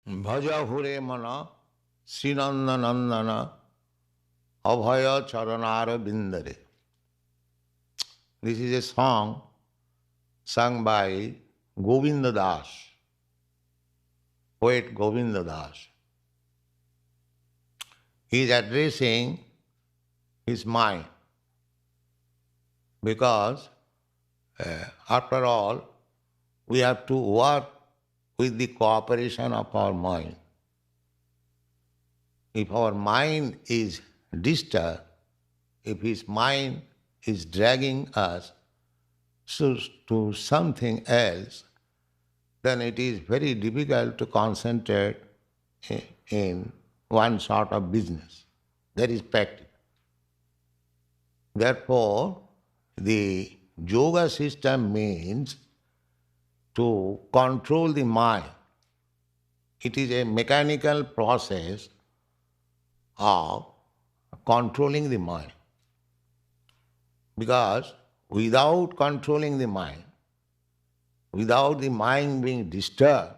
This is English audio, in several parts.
Bhaja hure mana Srinanda Nandana Abhaya Charanara Bindare. This is a song sung by Govinda Das, poet Govinda Das. He is addressing his mind because after all we have to work with the cooperation of our mind. If our mind is disturbed, if his mind is dragging us to something else, then it is very difficult to concentrate in one sort of business. That is practical. Therefore, the yoga system means to control the mind. It is a mechanical process of controlling the mind. Because without controlling the mind, without the mind being disturbed,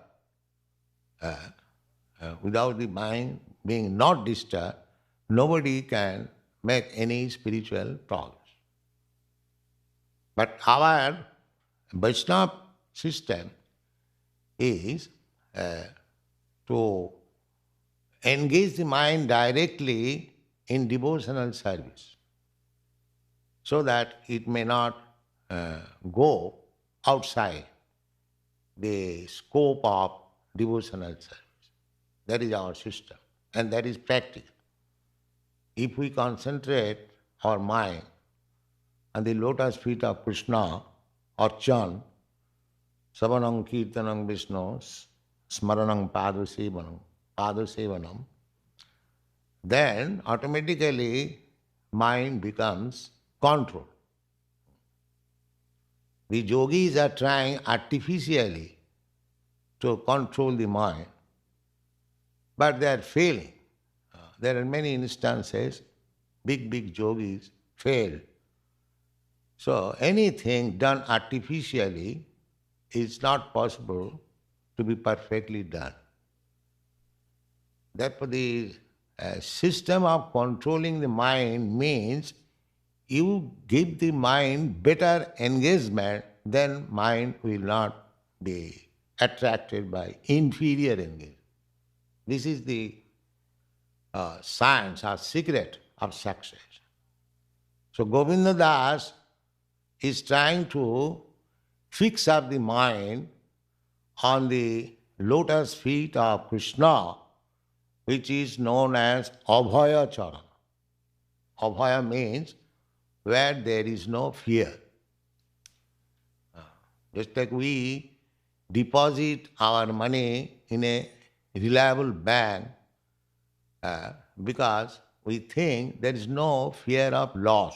without the mind being not disturbed, nobody can make any spiritual progress. But our Vaishnava system is to engage the mind directly in devotional service so that it may not go outside the scope of devotional service. That is our system, and that is practical. If we concentrate our mind on the lotus feet of Krishna or Chan, Savanam Kirtanam Vishnu, Smaranam Padasevanam, then automatically mind becomes controlled. The yogis are trying artificially to control the mind, but they are failing. There are many instances, big yogis failed. So anything done artificially is not possible to be perfectly done. Therefore, the system of controlling the mind means you give the mind better engagement, then mind will not be attracted by inferior engagement. This is the science or secret of success. So Govinda Das is trying to fix up the mind on the lotus feet of Krishna, which is known as Abhaya Charana. Abhaya means where there is no fear. Just like we deposit our money in a reliable bank because we think there is no fear of loss.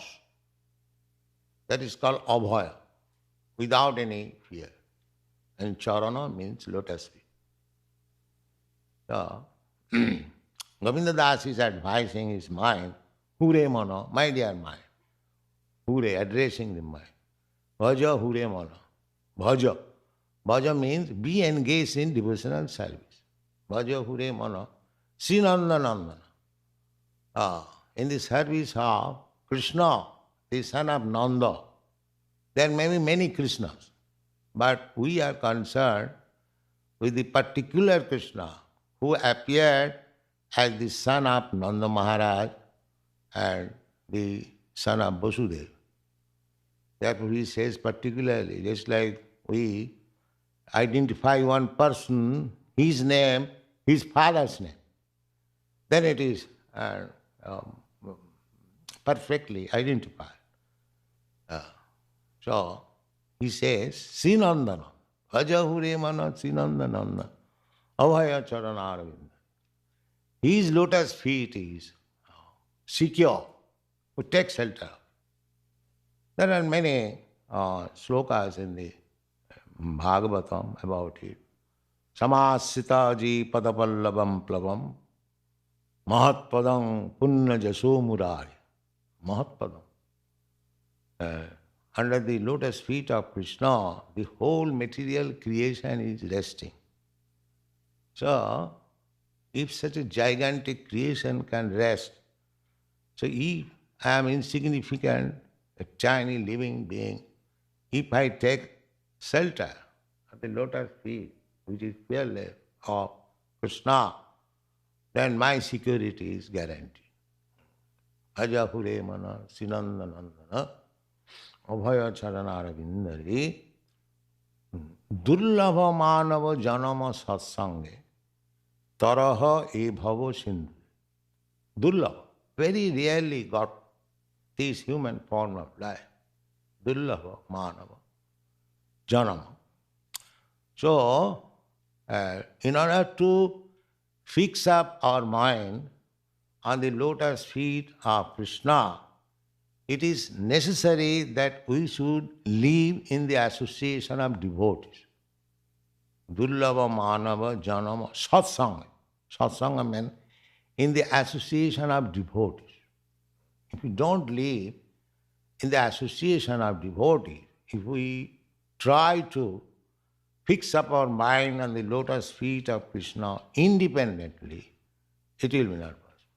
That is called abhaya, without any fear. And charana means lotus feet. So, Govinda Das is advising his mind, hure mano, my dear mind. Hure, addressing the mind. Bhaja hure mano. Bhaja. Bhaja means be engaged in devotional service. Bhaja hure mano. Srinanda Nandana. In the service of Krishna, the son of Nanda. There may be many Krishnas, but we are concerned with the particular Krishna who appeared as the son of Nanda Maharaj and the son of Vasudeva. Therefore he says particularly, just like we identify one person, his name, his father's name, then it is perfectly identified. So he says, Srinandana, Bhaja mana Srinandananda, Abhaya Charanaravinda. His lotus feet is secure, to take shelter. There are many slokas in the Bhagavatam about it. Samasita ji padapallavam plavam mahatpadam punna jaso murari. Mahatpadam. Under the lotus feet of Krishna, the whole material creation is resting. So, if such a gigantic creation can rest, so if I am insignificant, a tiny living being, if I take shelter at the lotus feet, which is fearless of Krishna, then my security is guaranteed. Ajahure mana sinandanandana abhaya charanara vindari durlabha manava janama satsange taraha e bhava sindhu. Durlabha, very rarely got this human form of life. Durlabha manava janama. So, in order to fix up our mind on the lotus feet of Krishna, it is necessary that we should live in the association of devotees. Durlava manava janama satsanga. Satsanga means in the association of devotees. If we don't live in the association of devotees, if we try to fix up our mind on the lotus feet of Krishna independently, it will be not possible.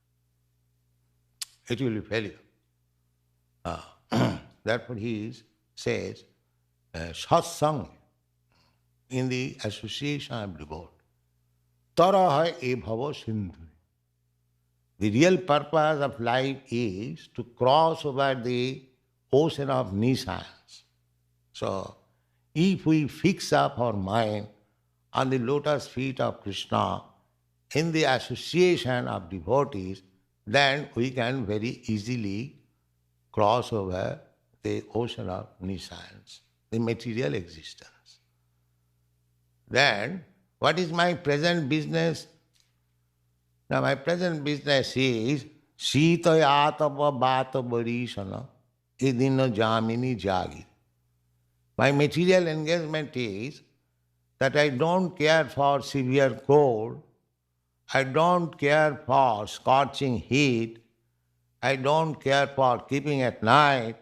It will be failure. Therefore he says, satsang, in the association of devotees. Taraha e bhava sindhu. The real purpose of life is to cross over the ocean of nescience. So, if we fix up our mind on the lotus feet of Krishna in the association of devotees, then we can very easily cross over the ocean of nescience, the material existence. Then, what is my present business? Now, my present business is Sita Yatava Bata Barishana Idina Jamini Jagi. My material engagement is that I don't care for severe cold, I don't care for scorching heat, I don't care for keeping at night.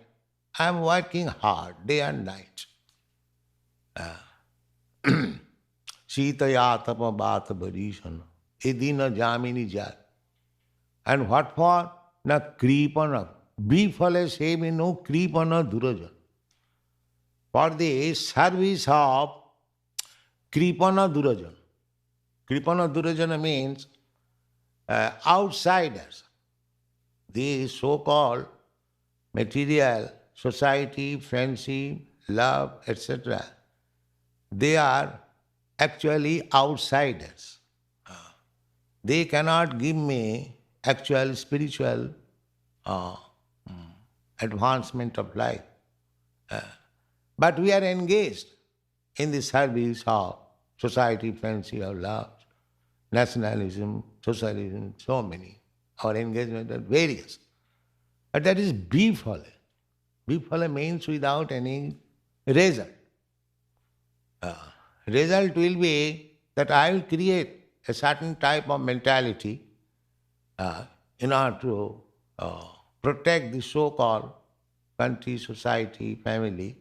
I am working hard day and night. Sita Yatapa Bata Barishana Edina Jamini Jat. And what for? Na kripana. Bifale semi no kripana durajan. For the service of kripana durajan. Kripana durajana means outsiders. The so-called material, society, friendship, love, etc. They are actually outsiders. They cannot give me actual spiritual advancement of life. But we are engaged in the service of society, friendship, of love, nationalism, socialism, so many. Our engagement are various. But that is bifala. Bifala means without any result. Result will be that I will create a certain type of mentality in order to protect the so-called country, society, family.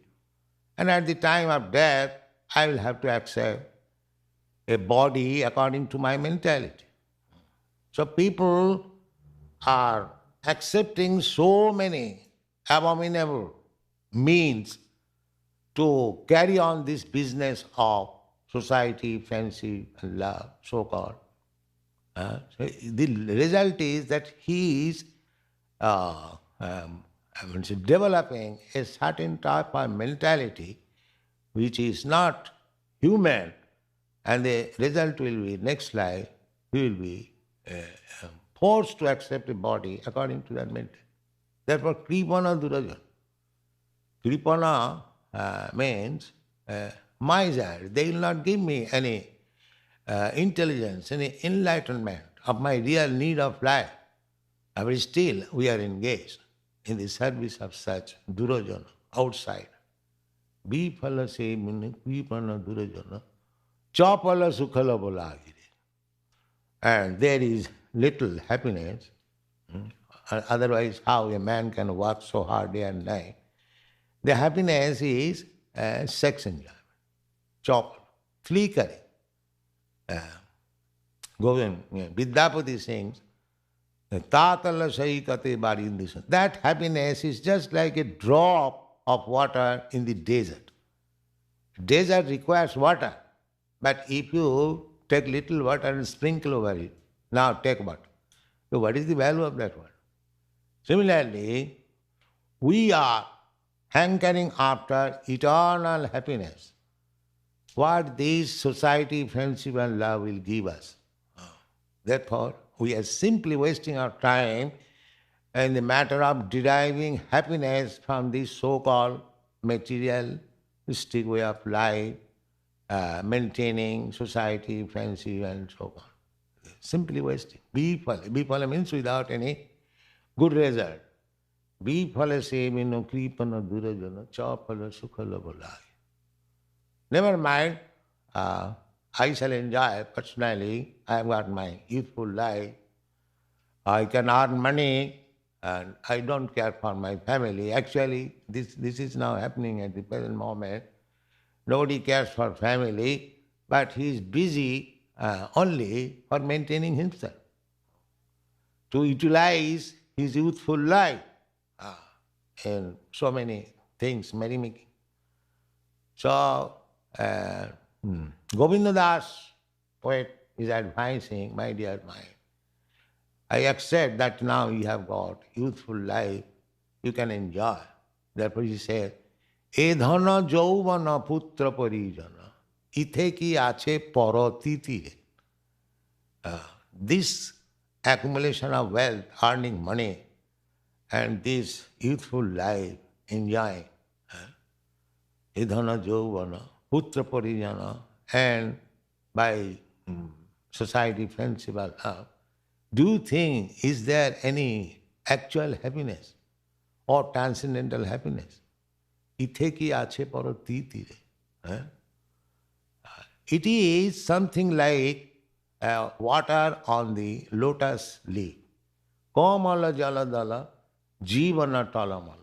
And at the time of death, I will have to accept a body according to my mentality. So people are accepting so many abominable means to carry on this business of society, friendship, and love, so-called. So the result is that he is developing a certain type of mentality which is not human, and the result will be next life he will be forced to accept a body according to that mentality. Therefore, kripana durajan. Kripana means miser. They will not give me any intelligence, any enlightenment of my real need of life. But still, we are engaged in the service of such durajana outside. Bifala se mini kripana durajana chapala sukhala bolagiri. And there is little happiness. Otherwise, how a man can work so hard day and night? The happiness is sex enjoyment, chop, flickering. Govind, Vidyapati sings, Tatala Saikate Barindisa. That happiness is just like a drop of water in the desert. Desert requires water, but if you take little water and sprinkle over it, now take water. So what is the value of that water? Similarly, we are hankering after eternal happiness. What this society, friendship and love will give us. Therefore, we are simply wasting our time in the matter of deriving happiness from this so-called materialistic way of life, maintaining society, friendship and so on. Simply wasting. Bifala means without any good result. Bifala sevino kripana durajana chapala sukhala bolai. Never mind, I shall enjoy personally. I have got my youthful life. I can earn money and I don't care for my family. Actually, this is now happening at the present moment. Nobody cares for family, but he is busy only for maintaining himself. To utilize his youthful life in so many things, merrymaking. So, Govinda Das, poet, is advising, my dear mind, I accept that now you have got youthful life, you can enjoy. Therefore he said, E dhana jauvana putra parijana, ithe ki ache parotiti. This accumulation of wealth, earning money, and this youthful life, enjoying, E dhana jauvana, putra parijana, and by society, friendship, love, do you think, is there any actual happiness or transcendental happiness? Ithe ki ache parotiti. It is something like water on the lotus leaf. Kamala jaladala jivana talamala.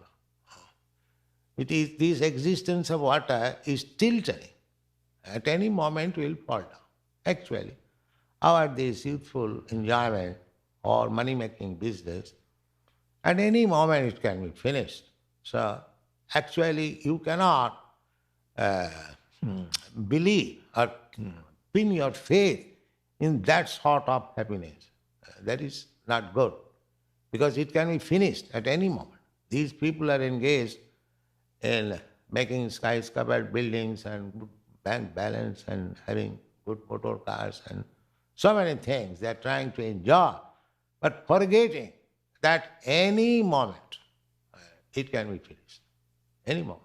It is this existence of water is tilting. At any moment will fall down. Actually, our this youthful enjoyment or money-making business, at any moment it can be finished. So actually you cannot believe or pin your faith in that sort of happiness. That is not good because it can be finished at any moment. These people are engaged in making skyscraper buildings and good bank balance and having good motor cars and so many things they are trying to enjoy, but forgetting that any moment it can be finished. Any moment.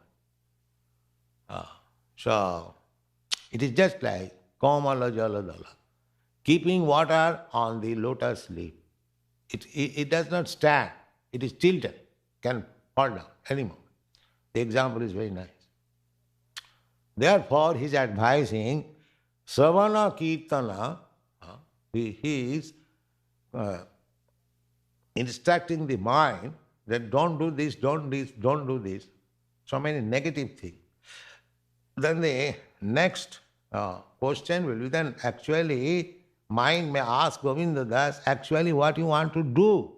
So it is just like Kamala Jaladala, keeping water on the lotus leaf. It does not stand, it is tilted, can fall down any moment. The example is very nice. Therefore, he is advising Savana Kirtana. He is instructing the mind that don't do this, don't do this. So many negative things. Then the next question will be then actually mind may ask Govinda Das, actually what you want to do?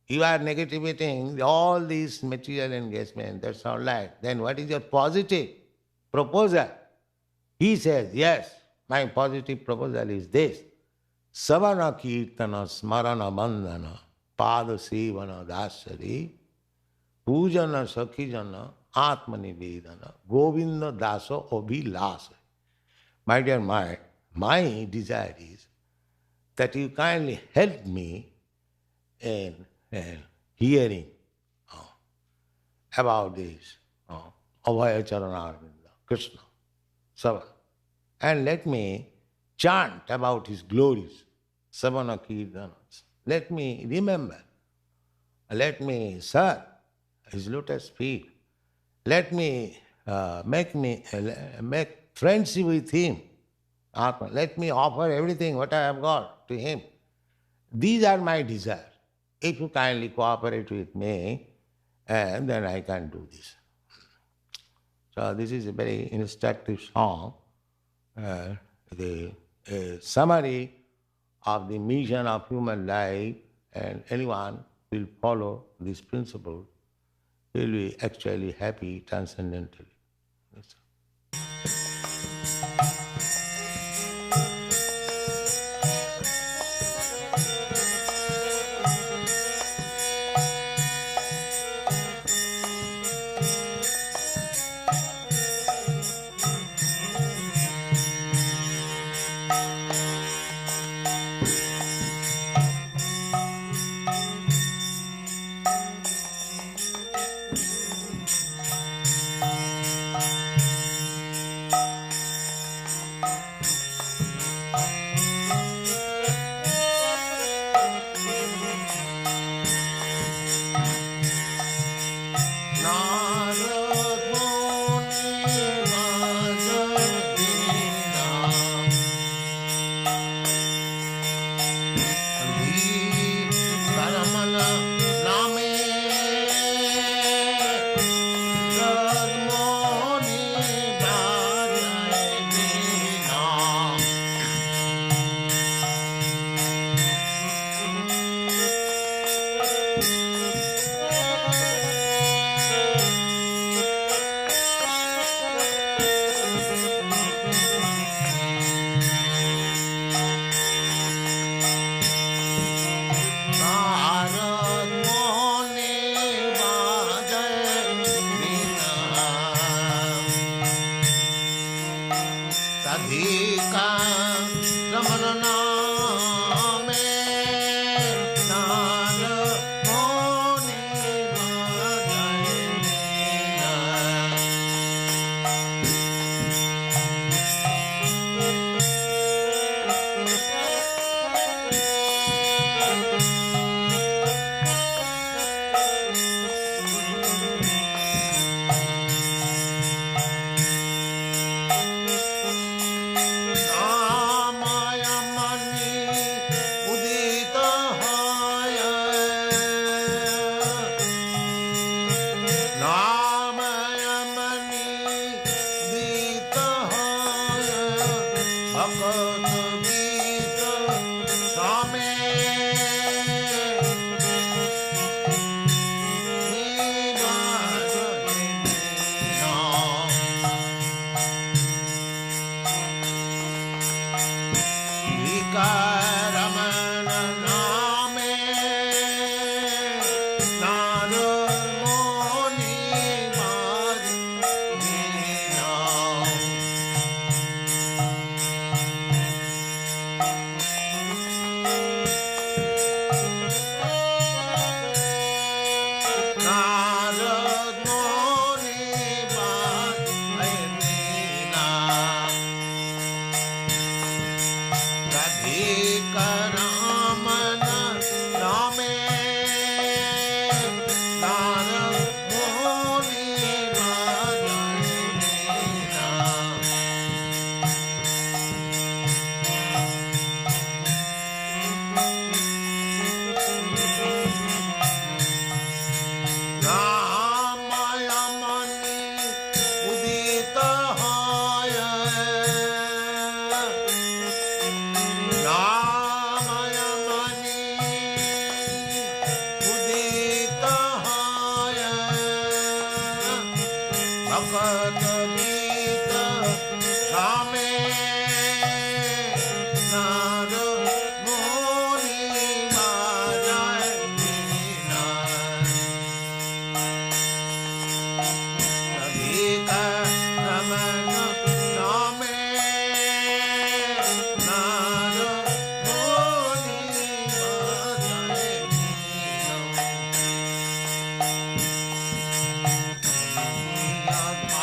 You are negativating all these material engagement, that's all right. Then what is your positive proposal? He says, yes, my positive proposal is this. Savana kirtana smarana bandhana pada sevana dasari pujana sakhijana atmani vedana Govinda daso abhilasa. My dear mind, my desire is that you kindly help me in hearing about this Abhaya Charanarvinda, Krishna, Sava, and let me chant about his glories, Savana Kirtanas. Let me remember, let me serve his lotus feet, let me make friendship with him, Atma. Let me offer everything what I have got to him. These are my desires. If you kindly cooperate with me, and then I can do this. So this is a very instructive song. The summary of the mission of human life, and anyone will follow this principle, will be actually happy transcendentally. Yes.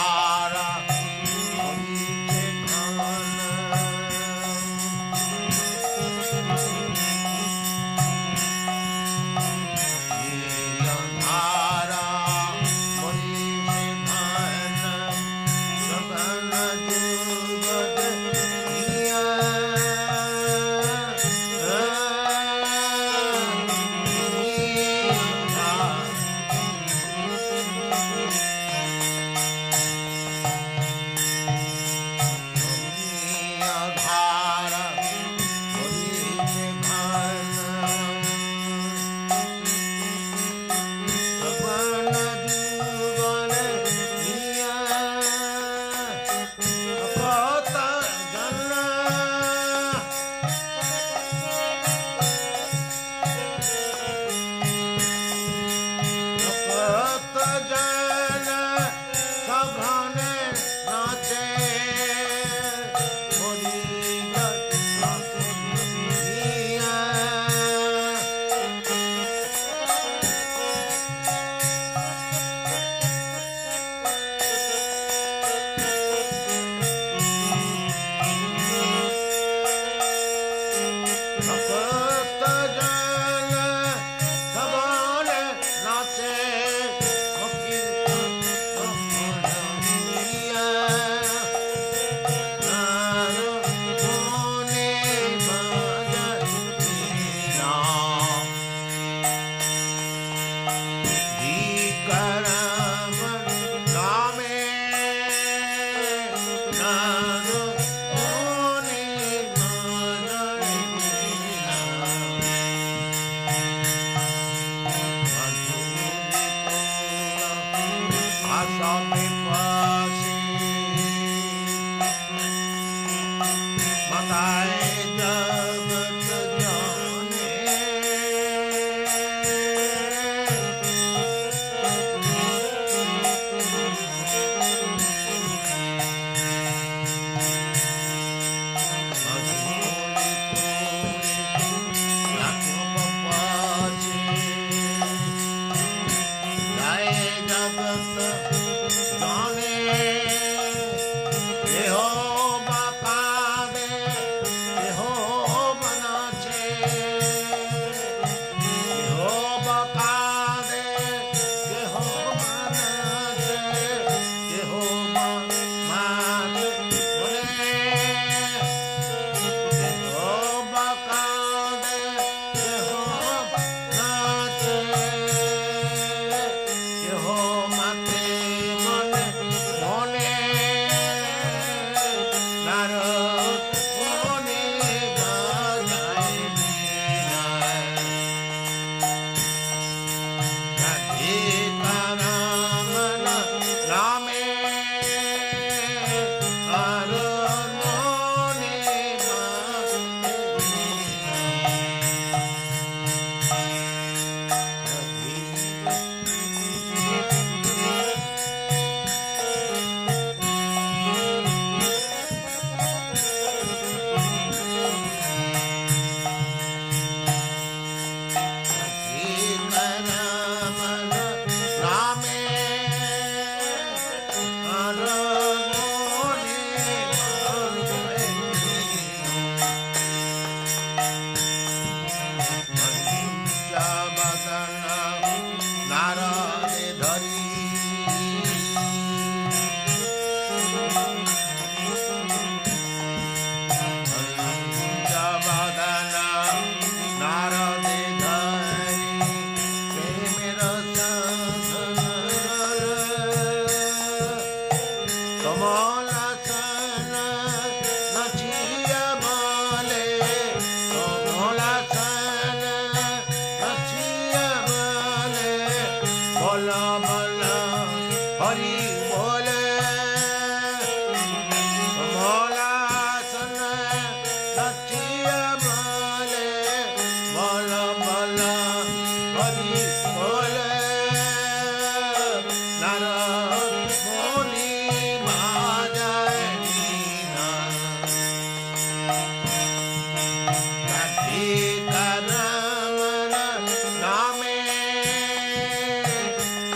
Mathura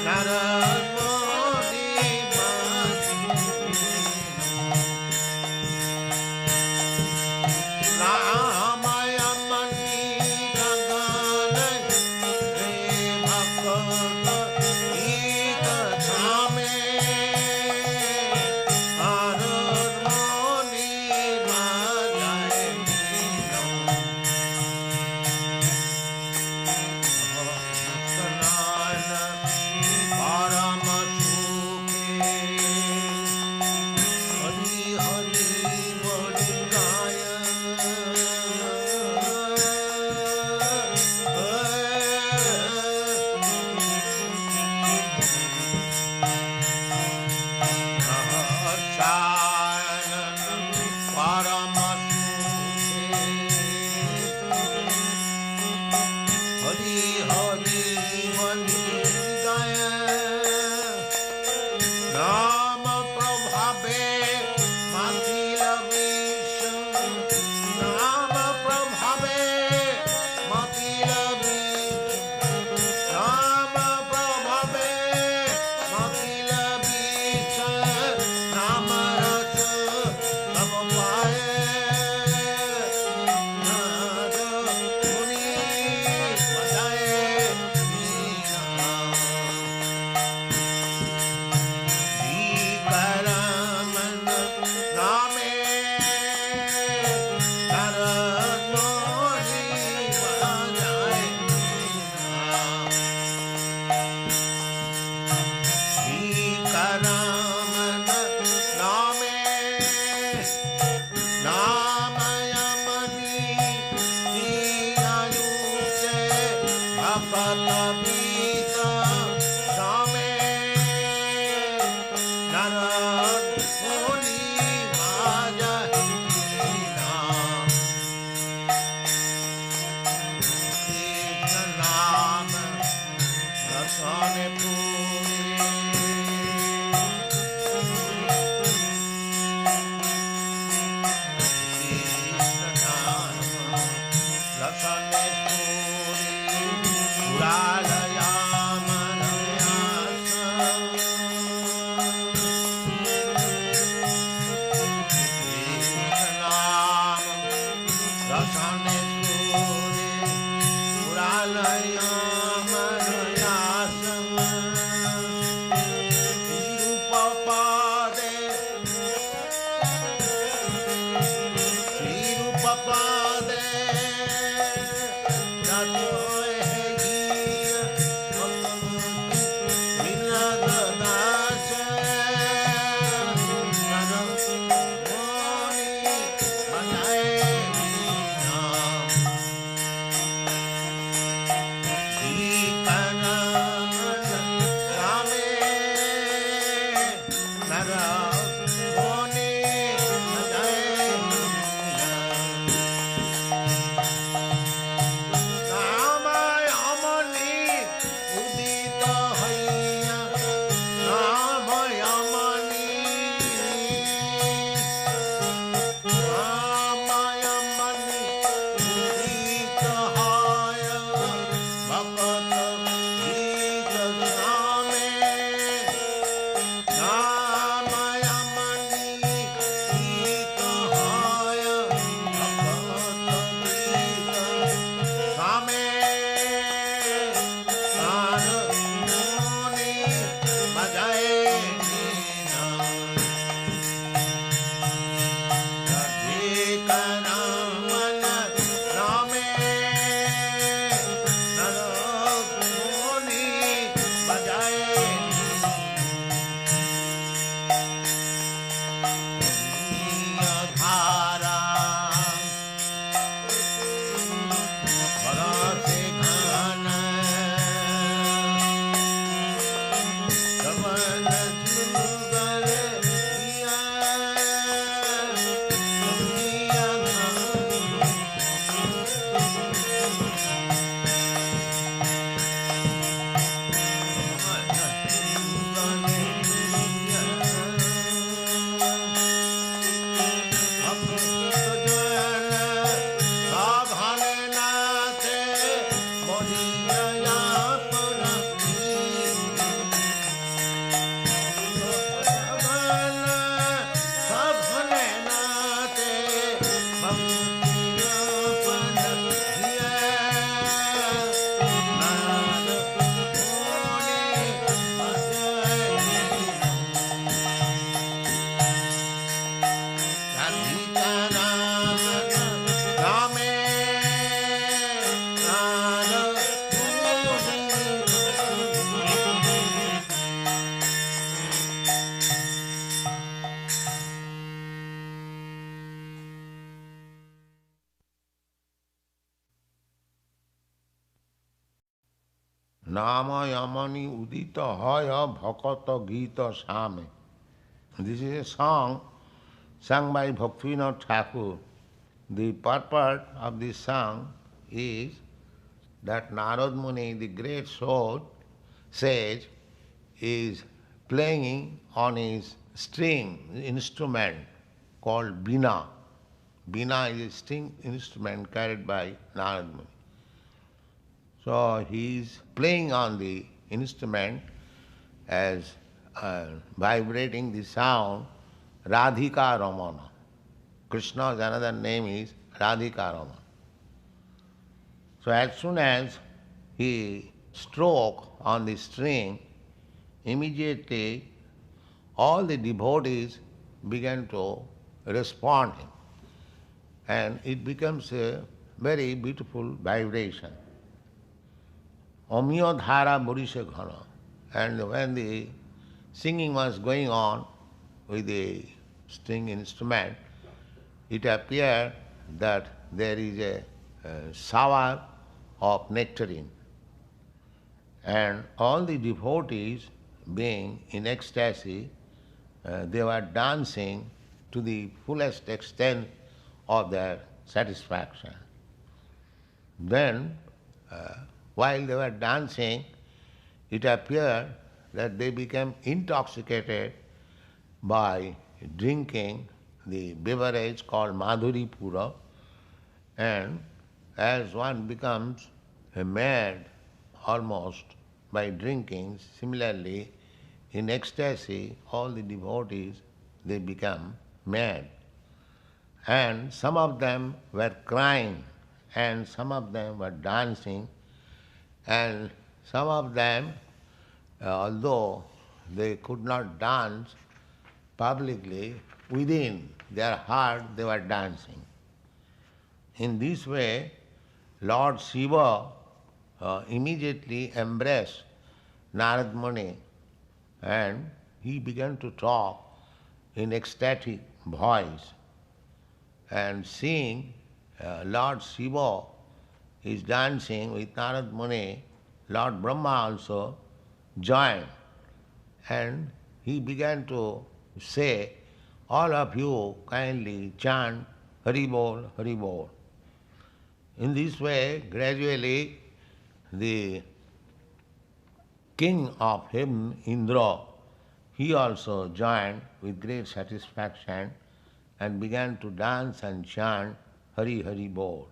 Narad Modi Nama Yamani Udita Haya Bhakata Gita Same. This is a song sung by Bhaktivinoda Thakur. The purport of this song is that Narad Muni, the great sage, is playing on his string instrument called Bina. Bina is a string instrument carried by Narad Muni. So he is playing on the instrument as vibrating the sound Radhika Ramana. Krishna's another name is Radhika Ramana. So as soon as he struck on the string, immediately all the devotees began to respond him. And it becomes a very beautiful vibration. Omyo dhara burisha ghana. And when the singing was going on with the string instrument, it appeared that there is a shower of nectarine. And all the devotees, being in ecstasy, they were dancing to the fullest extent of their satisfaction. Then, while they were dancing, it appeared that they became intoxicated by drinking the beverage called Madhuri Pura, and as one becomes mad almost by drinking, similarly in ecstasy all the devotees, they become mad. And some of them were crying, and some of them were dancing, and some of them, although they could not dance publicly, within their heart they were dancing. In this way, Lord Shiva immediately embraced Narad Muni, and he began to talk in ecstatic voice. And seeing Lord Shiva is dancing with Narad Muni, Lord Brahma also joined, and he began to say, all of you kindly chant Hari Bol, Hari Bol. In this way, gradually, the king of heaven, Indra, he also joined with great satisfaction and began to dance and chant Hari Hari Bol.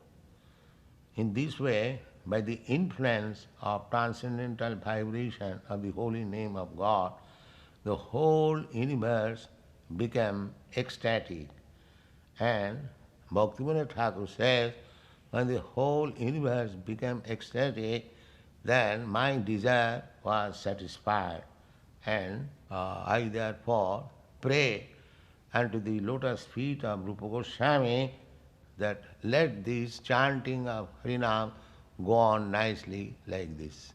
In this way, by the influence of transcendental vibration of the holy name of God, the whole universe became ecstatic. And Bhaktivinoda Thakur says, when the whole universe became ecstatic, then my desire was satisfied. And I therefore pray unto the lotus feet of Rupa Goswami that let this chanting of Harinam go on nicely like this.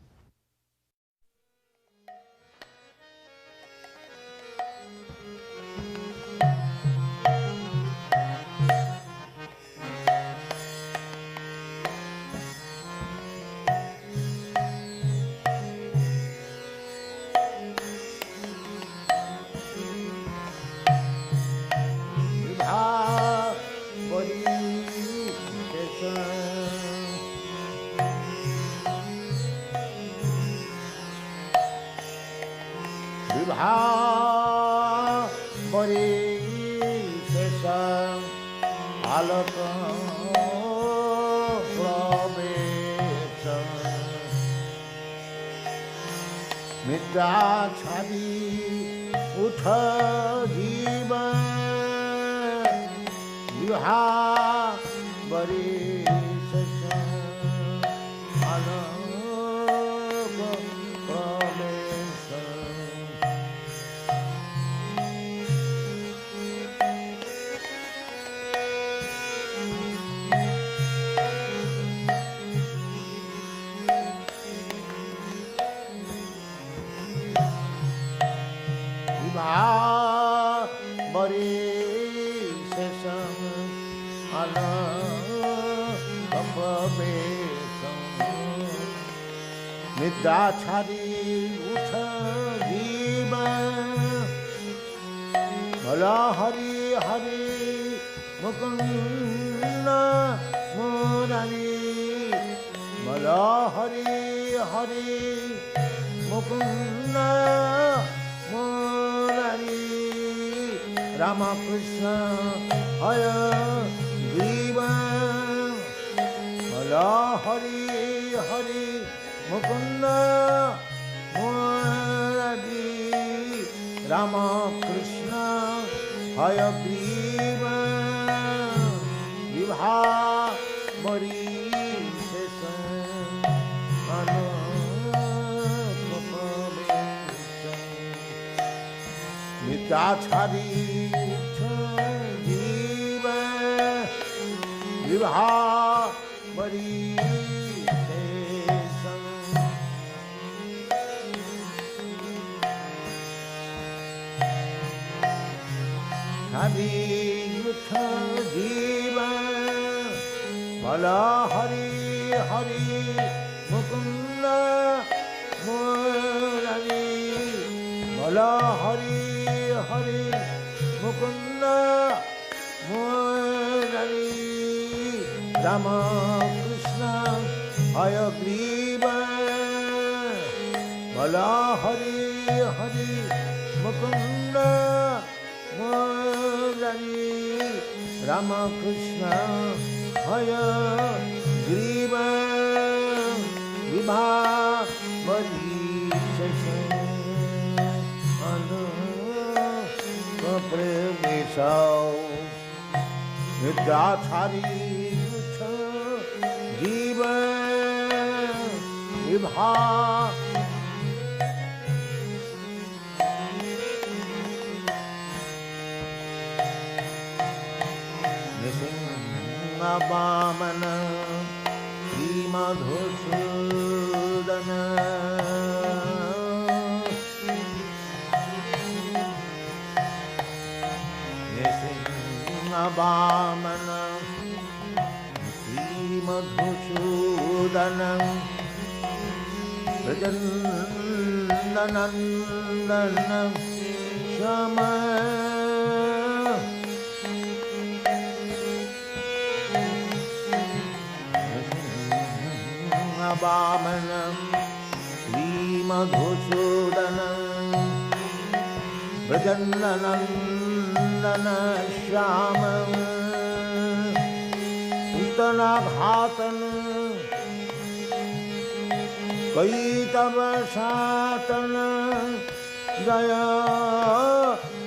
जय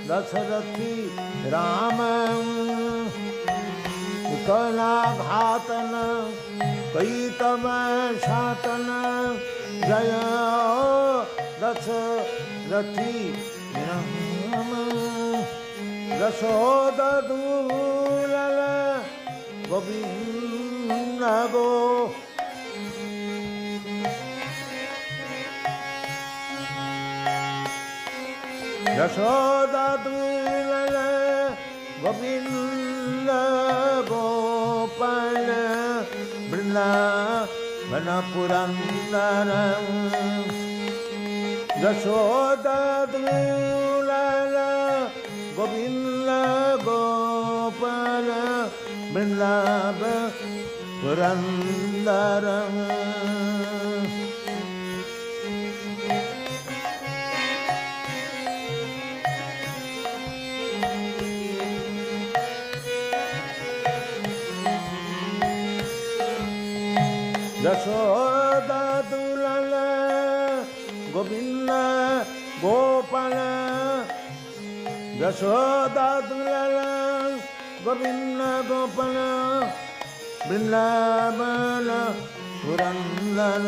दशरथी राम उतना घातन कैतव शातन जय दशरथी राम यशोदा दूलल गोविंद गो यशोदा दूलल गोविंद गोपाल वृंदावन पुरंदर यशोदा दूलल गोविंद गोपाल वृंदावन पुरंदर यशोदा दुलाल गोविंद गोपाल यशोदा दुलाल गोविंद गोपाल वृंदावन पुरंदर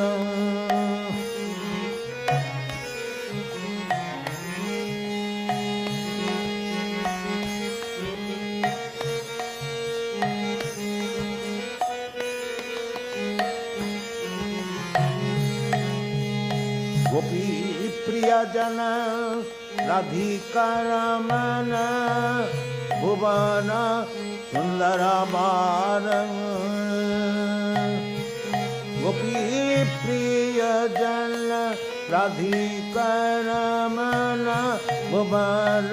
गोपी प्रियजन राधिका रमन भुवन सुंदर बार गोपी प्रियजन राधिका रमन भुवन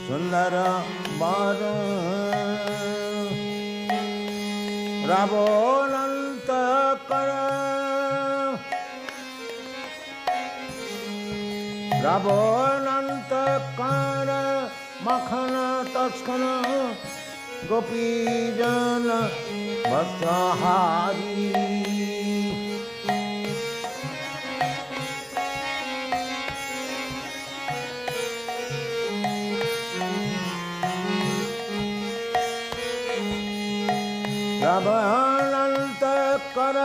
सुंदर बार रावणंत कर रावणंत कर मखन तस्कन गोपीजन वस्त्रहारी रावणंत कर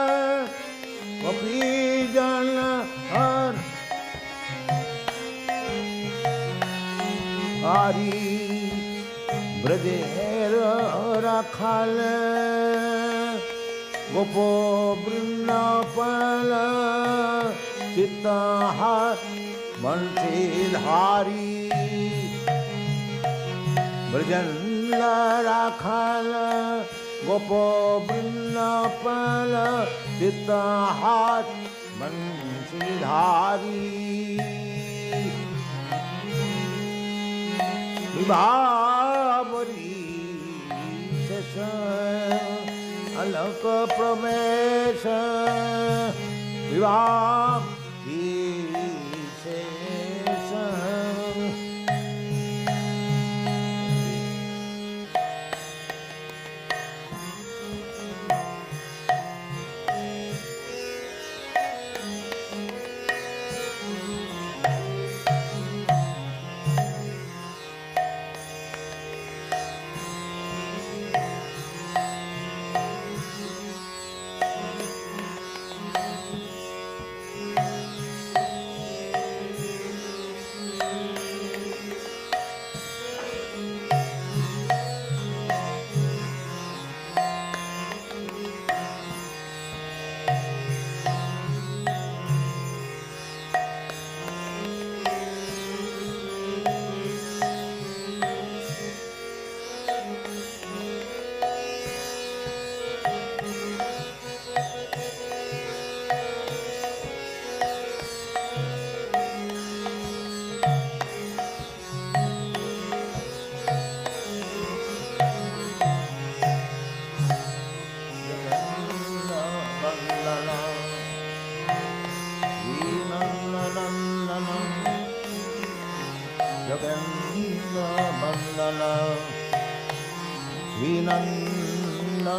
गोपीजन हर हरि ब्रजेर रखल गोपो वृंदावन चित्तहार बंशीधारी ब्रजन रखल गोपो वृंदावन चित्तहार बंशीधारी विभावरी शेष अलक प्रवेश विभावरी शेष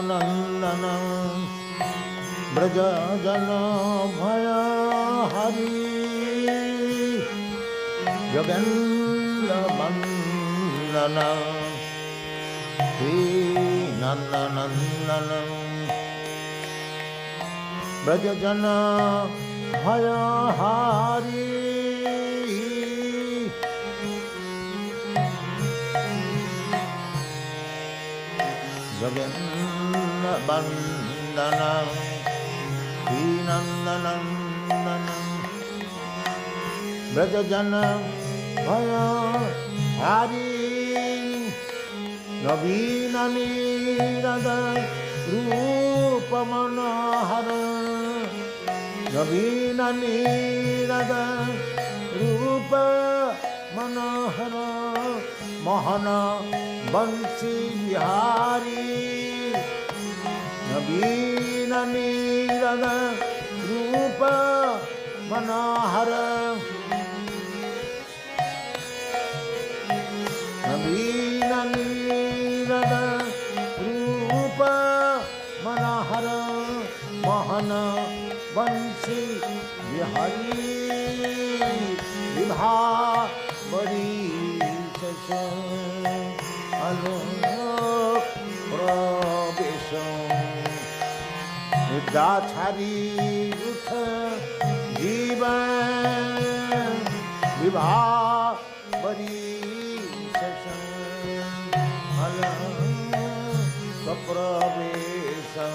नंदन ब्रज जन भय Hari Yogendra Vandana Sri Nandanandana Brajajana Bhaya Hari Yogendra Vandana Sri Nandanandana Brajajana Bhaya Hari Navina Nirada Rupa Manahara Navina Nirada Rupa Manahara Mahana Bansi Bihari Navina Nirada Rupa Manahara Navina Nirada Rupa Manahara Mahana Bansi Vihari Vibha Bari Sasa Alok Prabesha Nidachari Utha Jivan Vibha Bari Prabesha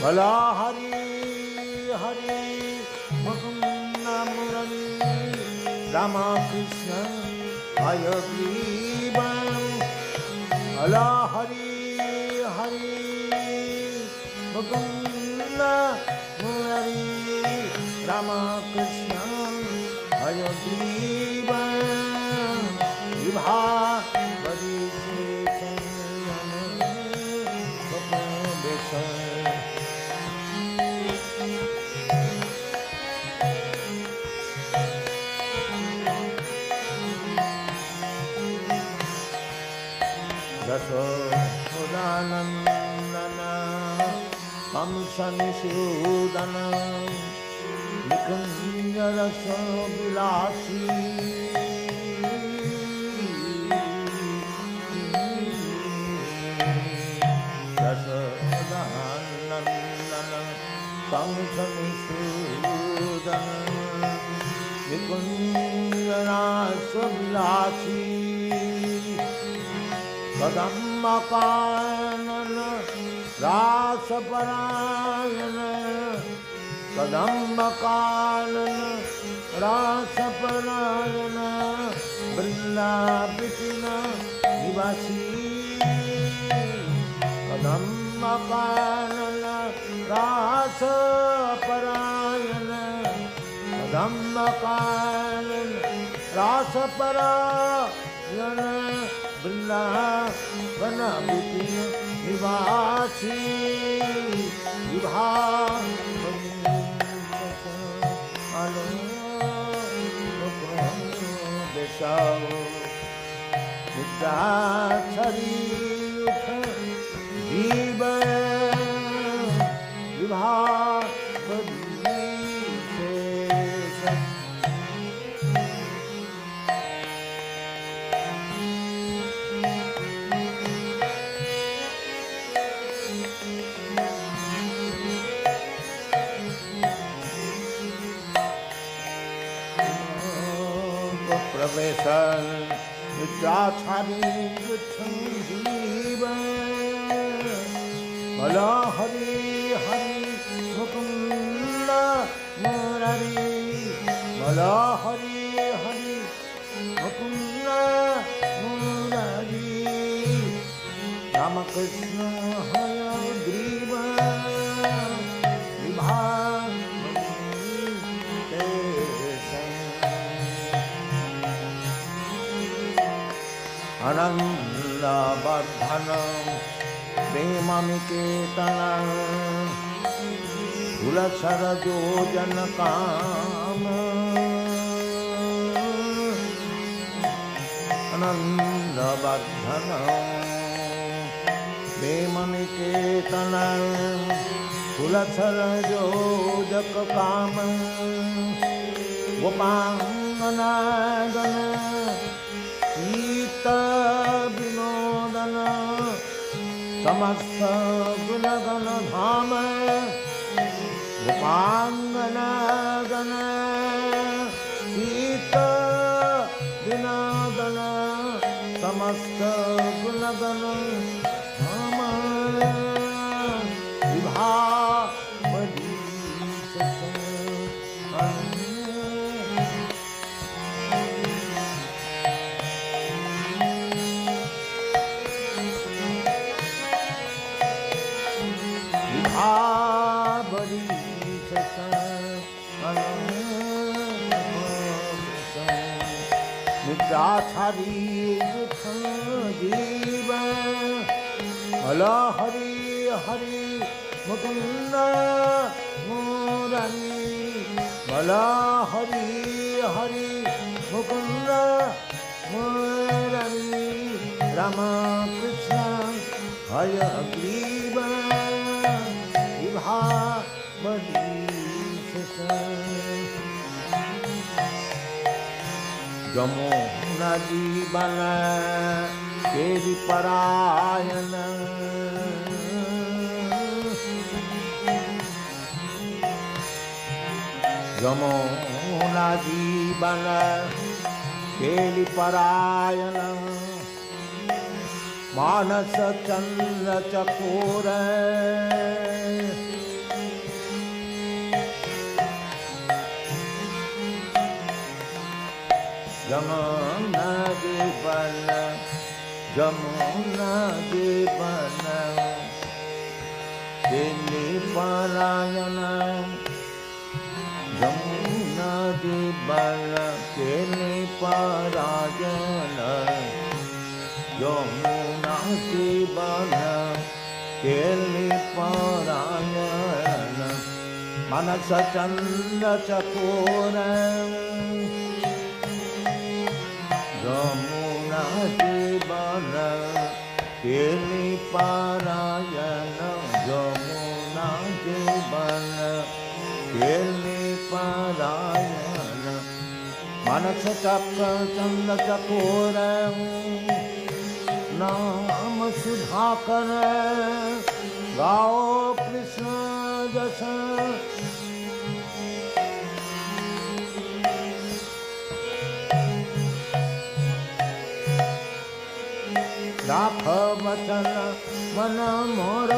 Bala Hari Hari Mukunda Murali Rama Krishna Ayagriva Bala Hari Hari Mukunda Murali Rama Krishna Ayagriva Vibha Bari Prabesha Dasodanandana Kamsanisudana Nikunja Rasa Vilasi Dasodanandana Kamsanisudana Nikunja Rasa Vilasi Kadammakanana Rasaparayana Kadammakanana Rasaparayana Vrindavana Nivasi Kadammakanana Rasaparayana Kadammakanana Rasaparayana Vrindavana Nivasi Vibha Prabesha Nidachari Utha Jivan Vibha Prabesha Nidachari Utha Jivan Bala Hari Hari Mukunda Murari Bala Hari Hari Mukunda Murari Rama Krishna Hayagriva Vibha Ananda Vardhanam Premamiketanam Ulasarajo Janakam Ananda Vardhanam Premamiketanam कुलथल जोजक काम गोपांगनादन सीत विनोदन समस्त गुणगण धाम गोपांगनादन सीत विनोदन समस्त गुणगण धाम विभावरी निद्राछादी जीव हल हरि हरि मुकुंद मुरारी हल हरि हरि मुकुंद मुरारी राम कृष्ण हय grieve विभावरी जमुना जीवन तेरी परायण जमुना जीवन तेरी परायण मानस चंद्र चकोर जमुना जीवन जमुना जीवन तेरी परायण जमुना जीवन तेरी परायण जमुना जीवन तेरी परायण मनस चंद्र चकोर जमुना जीवन तेरी परायण जमुना जीवन तेरी परायण मनस चक्र चंद्र चकोर नाम सुधाकर गाओ कृष्ण जस राख वचन मन मोर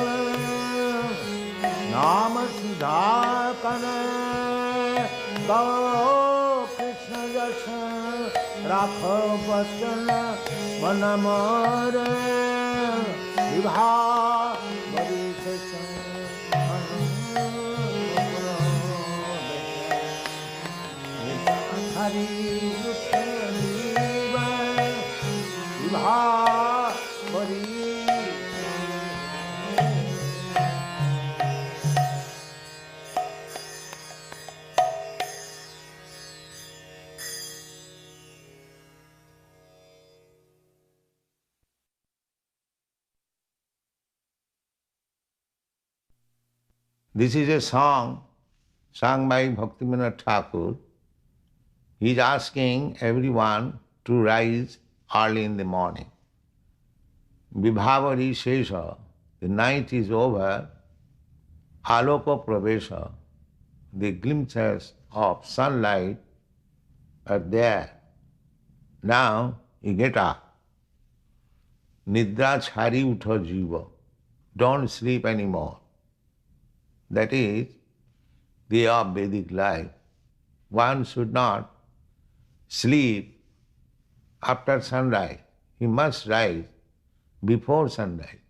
नाम सुधाकर गाओ कृष्ण जस राख वचन मन मोर विभावरी हरि विभावरी This is a song sung by Bhaktivinoda Thakur. He is asking everyone to rise early in the morning. Vibhavari Shesha, the night is over, Aloko Pravesha, the glimpses of sunlight are there. Now you get up. Nidra chhari utho jiva. Don't sleep anymore. That is the way of Vedic life. One should not sleep after sunrise. He must rise before sunrise.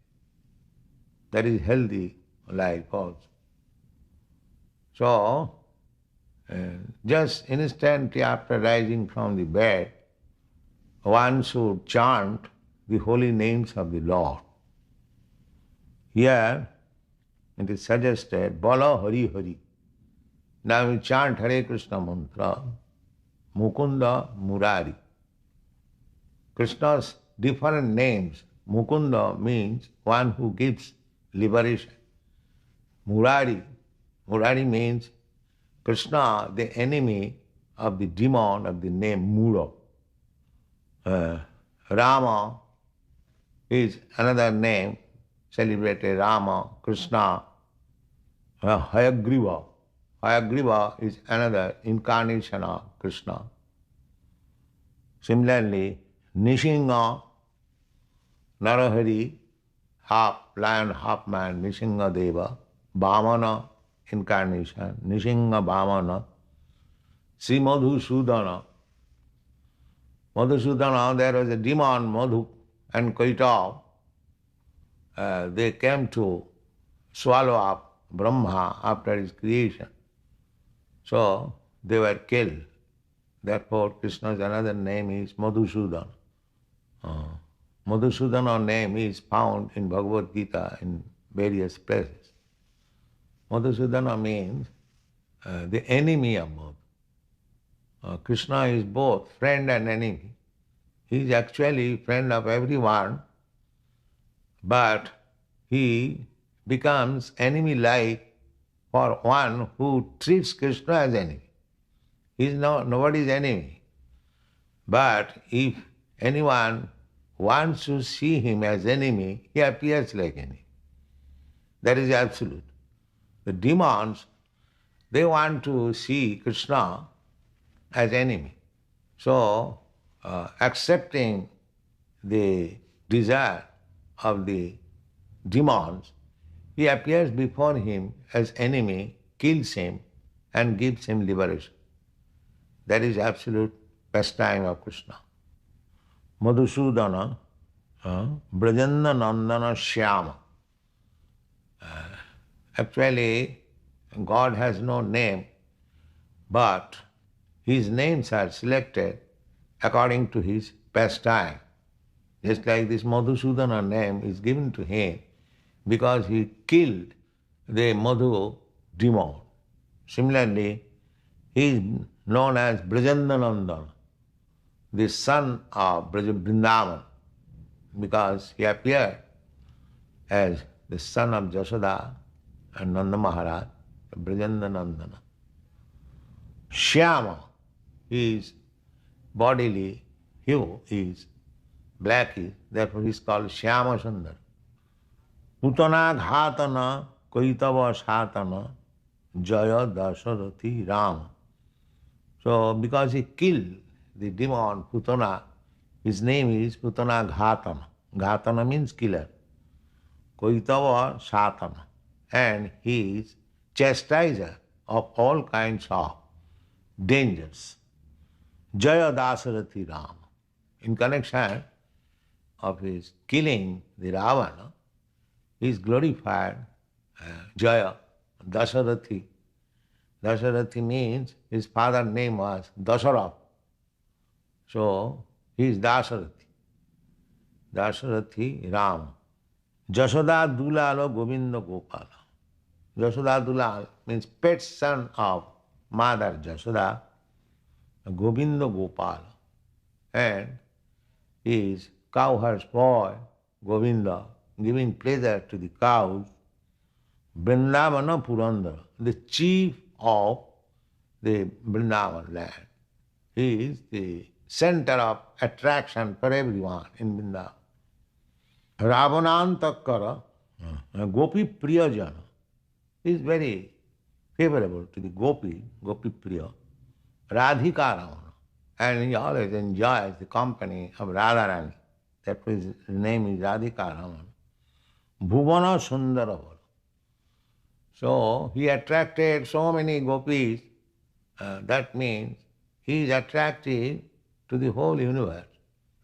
That is healthy life also. So, just instantly after rising from the bed, one should chant the holy names of the Lord. Here it is suggested, Bala Hari Hari. Now we chant Hare Krishna mantra, Mukunda Murari. Krishna's different names. Mukunda means one who gives liberation. Murari. Murari means Krishna, the enemy of the demon of the name Mura. Rama is another name, celebrated Rama, Krishna, Hayagriva. Hayagriva is another incarnation of Krishna. Similarly, Nishinga, Narahari, half lion, half man, Nishinga Deva, Vamana incarnation, Nishinga Vamana, Sri Madhusudana. Madhusudana, there was a demon, Madhu and Kaitav. They came to swallow up Brahma after his creation. So they were killed. Therefore, Krishna's another name is Madhusudana. Madhusudana name is found in Bhagavad Gita in various places. Madhusudana means the enemy of Madhu. Krishna is both friend and enemy. He is actually friend of everyone, but he becomes enemy-like for one who treats Krishna as enemy. He is nobody's enemy. But if anyone wants to see him as enemy, he appears like enemy. That is absolute. The demons, they want to see Krishna as enemy. So, accepting the desire of the demons, he appears before him as enemy, kills him, and gives him liberation. That is absolute pastime of Krishna. Madhusudana, Brajanda Nandana Shyama. Actually, God has no name, but His names are selected according to His pastime. Just like this Madhusudana name is given to him because he killed the Madhu demon. Similarly, he is known as Brajandanandana, the son of Vrindavan, because he appeared as the son of Jashoda and Nanda Maharaj, Brajandanandana. Shyama, his bodily hue is blackish, therefore he is called Shyama Sundar. Putana ghatana kaitava satana jaya dasarathi Rama. So because he killed the demon Putana, his name is Putana Ghatana. Ghatana means killer. Kaitava Satana. And he is chastiser of all kinds of dangers. Jaya Dasarathi Rama. In connection of his killing the Ravana, he is glorified Jaya, Dasarathi. Dasarathi means his father's name was Dasarath. So he is Dasarathi. Dasarathi Rama. Jashoda Dulala Govinda Gopala. Jashoda Dulal means pet son of mother Jashoda, Govinda Gopala. And he is cowherd's boy, Govinda, giving pleasure to the cows. Vrindavana Purandara, the chief of the Vrindavan land. He is the center of attraction for everyone in Vrindavan. Ravanantakara, Gopi Priyajana, is very favorable to the Gopi Priya, Radhika Ravana, and he always enjoys the company of Radharani. Therefore his name is Radhika Ravana. Bhuvana Sundara. So he attracted so many gopis, that means he is attractive to the whole universe.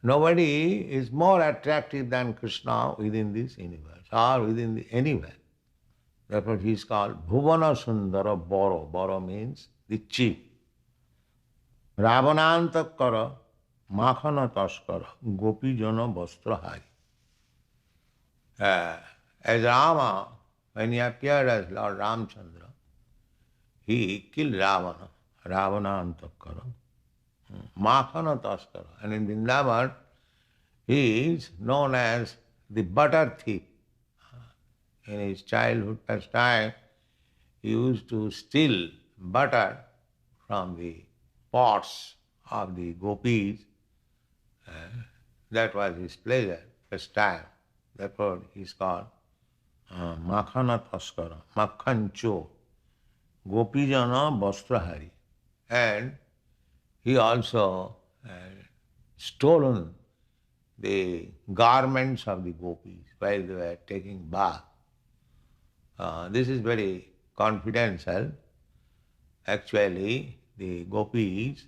Nobody is more attractive than Krishna within this universe or within the anywhere. Therefore he is called Bhuvana Sundara Boro. Boro means the chief. Ravanantakara Makhana Taskara Gopi Jana Vastrahari. As Rama, when he appeared as Lord Ramchandra, he killed Ravana, Ravanantakara, Makhana Taskara. And in Vrindavan, he is known as the butter thief. In his childhood pastime, he used to steal butter from the pots of the gopis. Uh, that was his pleasure, his time. Therefore he is called Makhana Taskara, Makhancho, Gopijana Vastrahari. And he also stolen the garments of the gopis while they were taking bath. This is very confidential. Actually, the gopis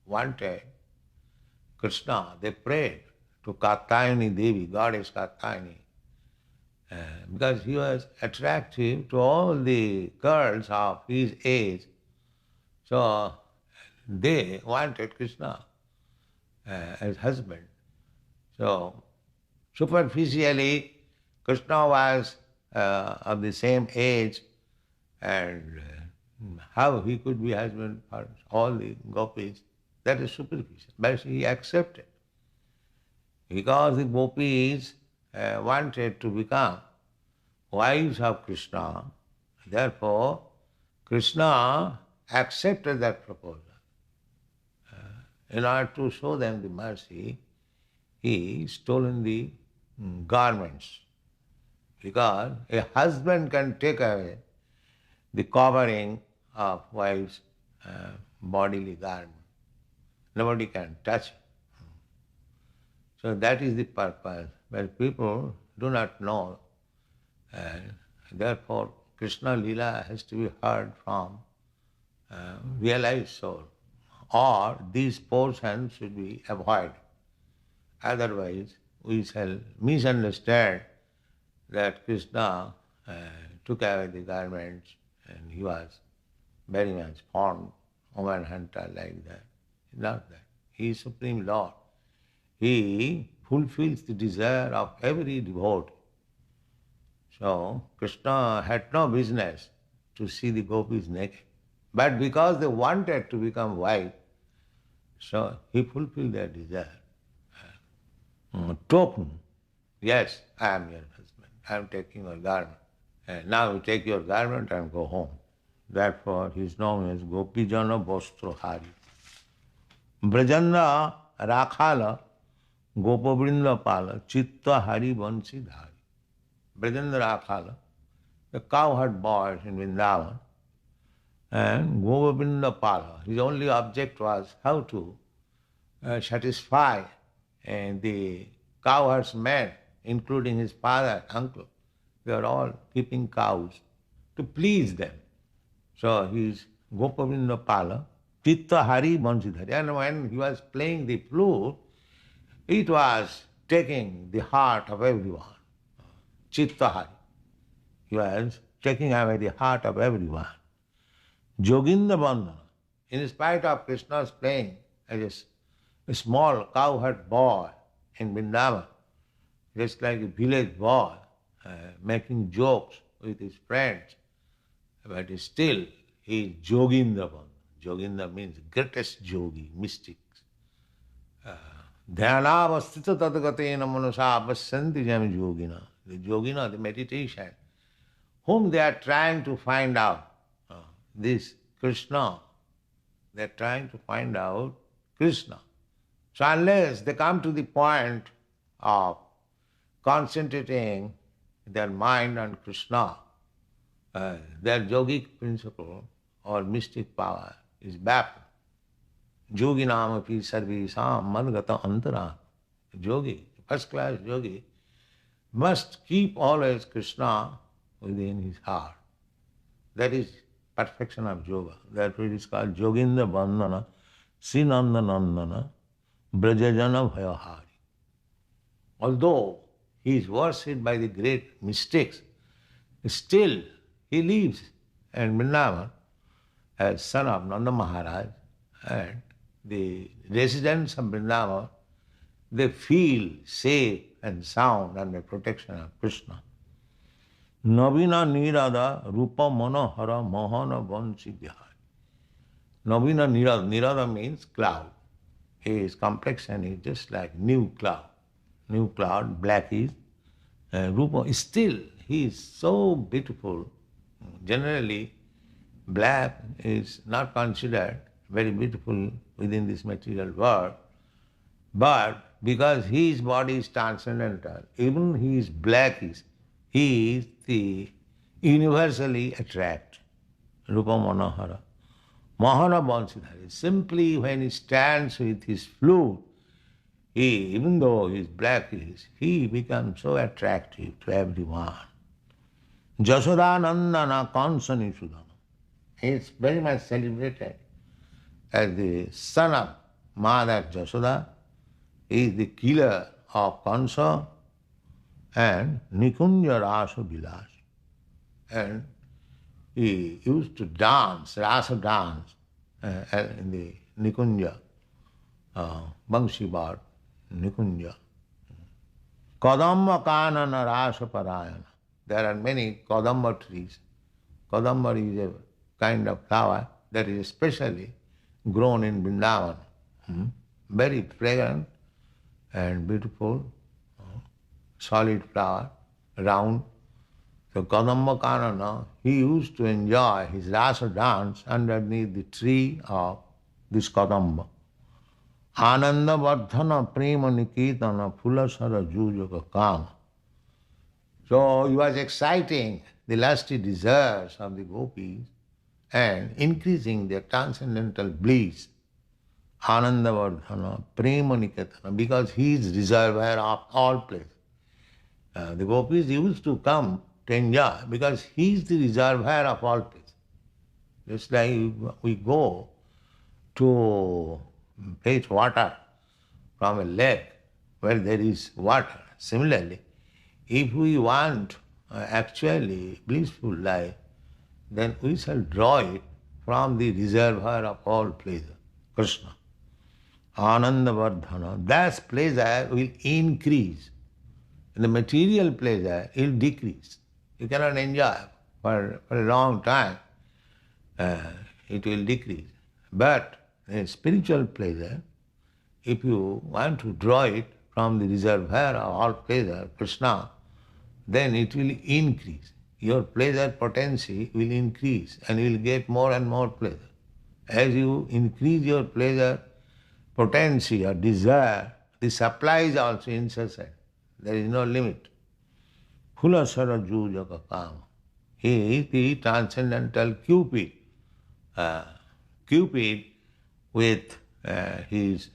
wanted Krishna. They prayed to Katyayani Devi, goddess Katyayani, because he was attractive to all the girls of his age. So they wanted Krishna as husband. So superficially, Krishna was of the same age, and how he could be husband for all the gopis, that is superficial. But he accepted. Because the gopis wanted to become wives of Krishna, therefore Krishna accepted that proposal. In order to show them the mercy, he stolen the garments. Because a husband can take away the covering of wife's bodily garment. Nobody can touch it. So that is the purpose. But people do not know. Therefore, Krishna Leela has to be heard from realized soul. Or these portions should be avoided. Otherwise, we shall misunderstand that Krishna took away the garments and he was very much fond, woman hunter like that. Not that. He is Supreme Lord. He fulfills the desire of every devotee. So Krishna had no business to see the gopis naked. But because they wanted to become wife, so he fulfilled their desire. Token, yes, I am your husband, I am taking your garment. And now you take your garment and go home. Therefore he is known as Gopijana Vastrohari. Brajanda Rakhala Gopavrinda Pala Chitta Hari Vansi Dhari. Brajanda Rakhala, the cowherd boys in Vrindavan, and Gopavrinda Pala, his only object was how to satisfy the cowherds men, including his father, uncle. They are all keeping cows to please them. So he is Gopavrinda Pala, Chitta Hari Vansidhari. And when he was playing the flute, it was taking the heart of everyone. Chitta Hari. He was taking away the heart of everyone. Joginda Bandhana. In spite of Krishna's playing as a small cowherd boy in Vrindavan, just like a village boy, making jokes with his friends, but still he is Joginda Bandhana. Joginda means greatest yogi, mystic. Dhyanavastita tadgatena manasa avasyanti jam yogina. The yogina, the meditation, whom they are trying to find out, this Krishna, they are trying to find out Krishna. So unless they come to the point of concentrating their mind on Krishna, their yogic principle or mystic power is baffled. Yoginam api sarvesam madgata antara. Yogi, first class yogi, must keep always Krishna within his heart. That is perfection of yoga. Therefore it is called Joginda Bandhana, Srinanda Nandana, Brajajana Bhayahari. Although he is worshipped by the great mystics, still he lives in Vrindavan as son of Nanda Maharaj, and the residents of Vrindavan, they feel safe and sound under protection of Krishna. Navina Nirada Rupa Manohara Mohana Vansi Vihari. Navina Nirada. Nirada means cloud. His complexion is just like new cloud. New cloud, blackish. Rupa, still he is so beautiful. Generally, Black is not considered very beautiful within this material world, but because his body is transcendental, even he is blackish, he is the universally attract. Rupa Manohara. Mahana Bansidhari. Simply when he stands with his flute, even though he is blackish, he becomes so attractive to everyone. Jasodanandana Kansani Sudana. He is very much celebrated as the son of Mother Jasoda. He is the killer of Kansa and Nikunja Rasa Vilas. And he used to dance, rasa dance, in the Nikunja, Bangshi Bhat, Nikunja. Kadamba Kanana Rasa Parayana. There are many Kadamba trees. Kadamba is a kind of flower that is especially grown in Vrindavan. Very fragrant and beautiful, solid flower, round. So Kadamba Kanana, he used to enjoy his rasa dance underneath the tree of this Kadamba. Ananda Vardhana Prema Nikitana Phulasara Jujaka Kama. So he was exciting the lusty desires of the gopis and increasing their transcendental bliss. Ananda Vardhana Prema Nikitana, because he is reservoir of all places. The gopis used to come to enjoy because he is the reservoir of all places. Just like we go to fetch water from a lake where there is water. Similarly, if we want actually blissful life, then we shall draw it from the reservoir of all pleasure, Krishna. Ananda Vardhana, that pleasure will increase. And the material pleasure will decrease. You cannot enjoy for a long time. It will decrease. But a spiritual pleasure, if you want to draw it from the reservoir of all pleasure, Krishna, then it will increase. Your pleasure potency will increase and you will get more and more pleasure. As you increase your pleasure potency or desire, the supply is also incessant. There is no limit. Phulasara Jujaka Kama. He is the transcendental Cupid. Cupid with his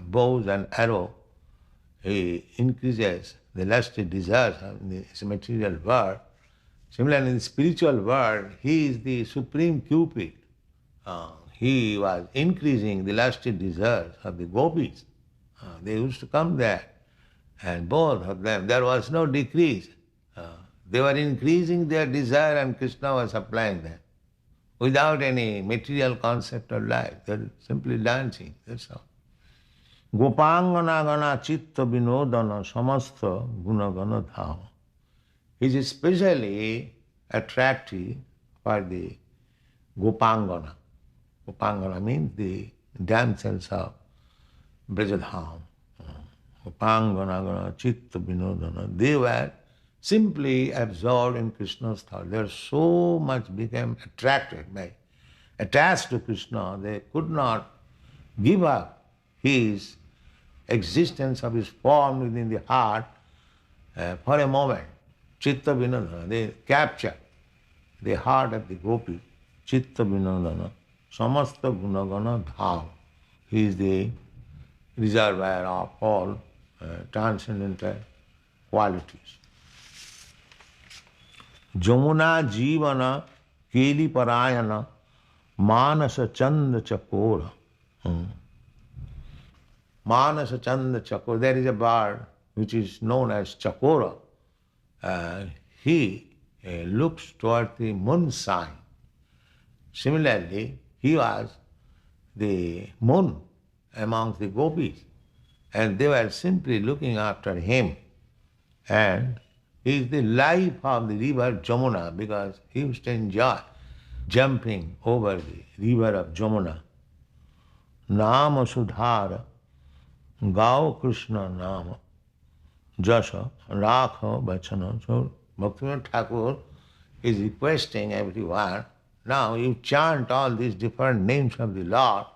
bows and arrow, he increases the lusty desires of this material world. Similarly, in the spiritual world, he is the supreme Cupid. He was increasing the lusty desires of the gopis. They used to come there, and both of them, there was no decrease. They were increasing their desire and Krishna was supplying them. Without any material concept of life, they're simply dancing, that's all. Gopangana gana chitta vinodana samastha gunagana dhama. He is especially attractive for the Gopangana. Gopangana means the damsels of Brajadham. Gopangana gana chitta vinodana. They were simply absorbed in Krishna's thought. They were so much became attached to Krishna, they could not give up his existence of his form within the heart for a moment. Chitta vinodana, they capture the heart of the gopi. Chitta vinodana, samasta gunagana dham. He is the reservoir of all transcendental qualities. Jamuna jivana keli parayana manasa chanda chakora. Manasa chanda chakora. There is a bird which is known as chakora. He looks toward the moon sign. Similarly, he was the moon amongst the gopis, and they were simply looking after him. And he is the life of the river Jamuna because he used to enjoy jumping over the river of Jamuna. Nama Sudhara, Gao Krishna Nama, Jasha, Rakha Bachana. So Bhaktivinoda Thakur is requesting everyone Now you chant all these different names of the Lord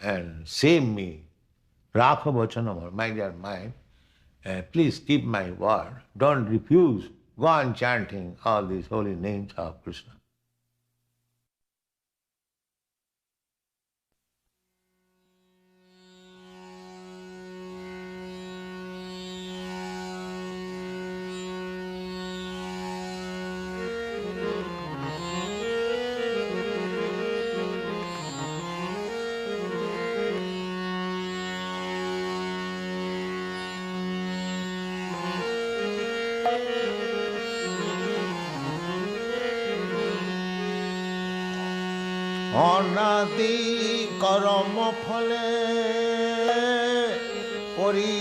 and save me. Rakha Vachanam, my dear mind, please keep my word. Don't refuse. Go on chanting all these holy names of Krishna. অনাদি করম ফলে পরি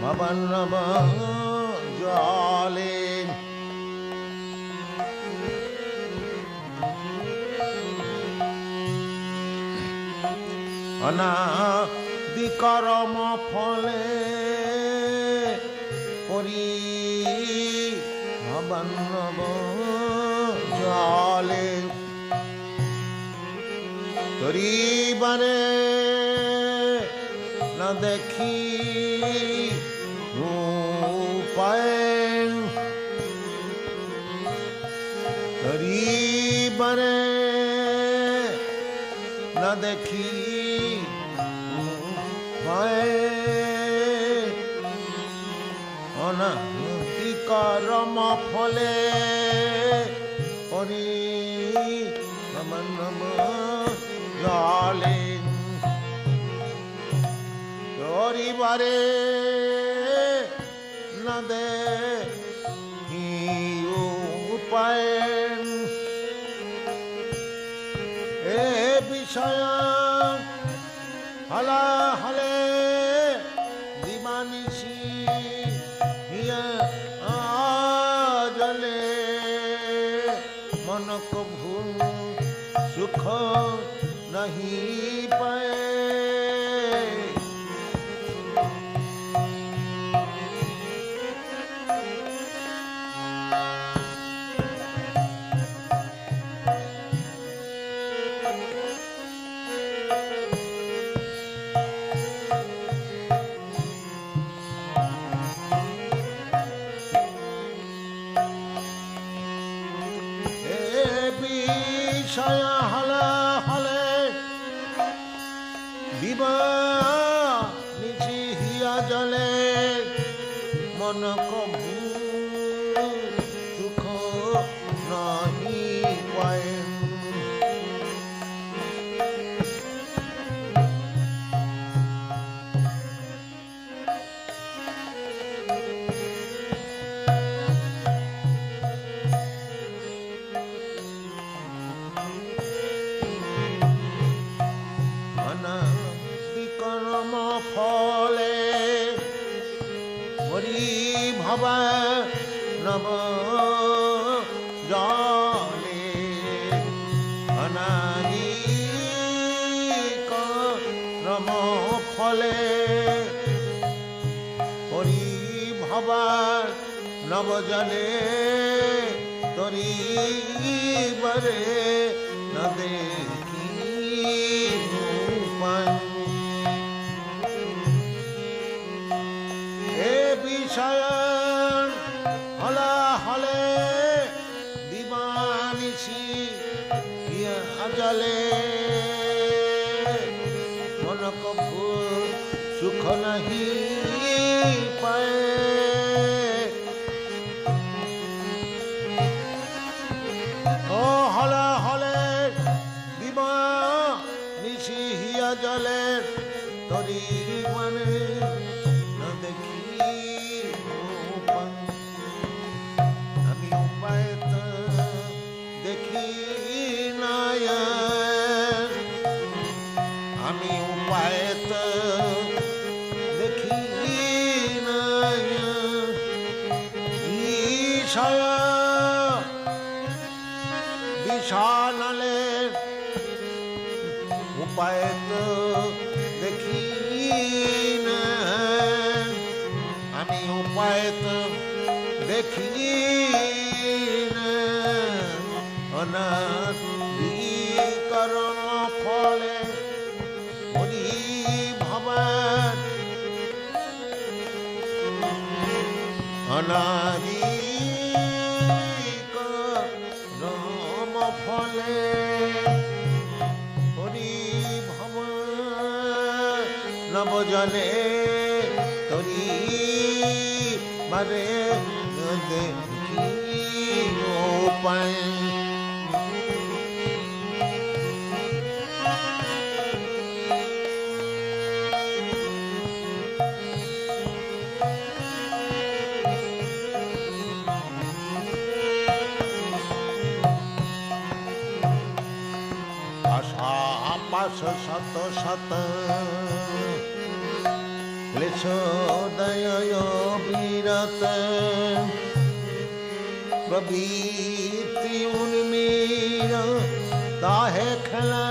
ভবনব জলে অনাদি করম ফলে পরি ভবনব জলে তরিবারে না দেখি রূপায় তরিবারে না দেখি রূপায় অনাদি করম ফলে পরি জলে তরিবারে না দেখি উপায় এ বিষয় হলা হলে দিবানিশি জলে মন কভু সুখ नहीं पाए विषय हला हले दिवा निची हिया जले मन कभू सुख नहीं पाए ফলে হরি ভবা নব জলে অনাদি করম ফলে হরি ভবা নব জলে তরি বরে ন দেখি রূপায় বিষয় হলা হলে দিবানিশি জলে মন কভু সুখ নাহি পায় ও হলা হলে দিবানিশি হিয়া জলে তরি মানে বিশানালে উপায় তো দেখি না আমি উপায় তো দেখি না অনাদি কর্ম ফলে হরি ভবেন অনাদি কর্ম ফলে হরি ভবেন নবজলে তরি বারে দেখি উপায় পাশ শত শত ক্লেশোদয় বিরত প্রবৃত্তি উন্মীর তাহে খেলা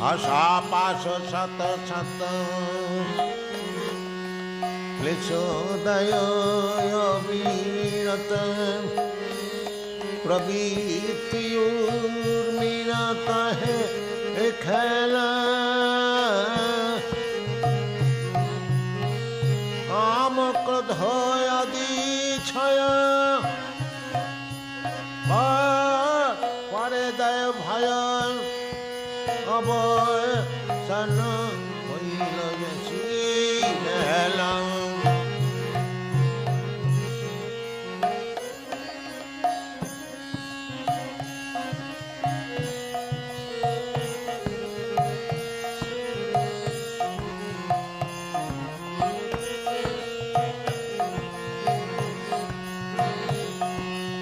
আশা পাশ শত শত ক্লেশোদয় বিরত প্রবৃত্তি উর্মিরা তাহে খেলা কাম ক্রোধ আদি ছায়া পরে দয় ভয় অবসান হইল শ্রীলা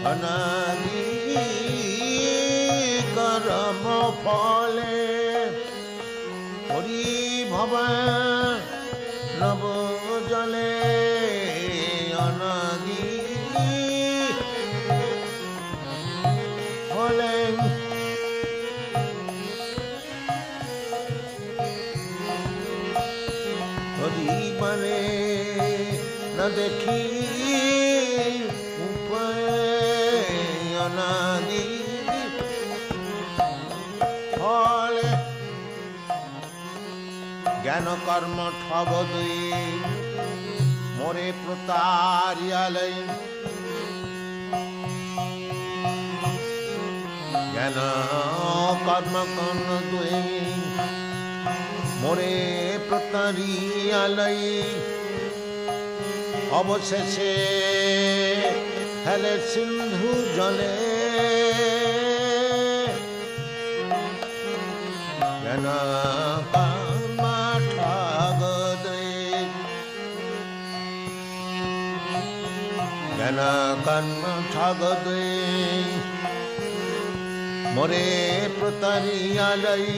অনাদি কর্ম ফলে হরি ভবেন নব জলে অনাদি ফলে হরি মানে না দেখি অনাদি ফলে জ্ঞান কর্ম ঠগ দুই মোরে প্রতারিয়ালে জ্ঞান কর্ম কর্ণ দুই মোরে প্রতারিয়ালে অবশেষে হেলে সিন্ধু জলে জ্ঞান কর্ম ঠগ দুই জ্ঞান কর্ম ঠগ দুই মোরে প্রতারিয়ালাই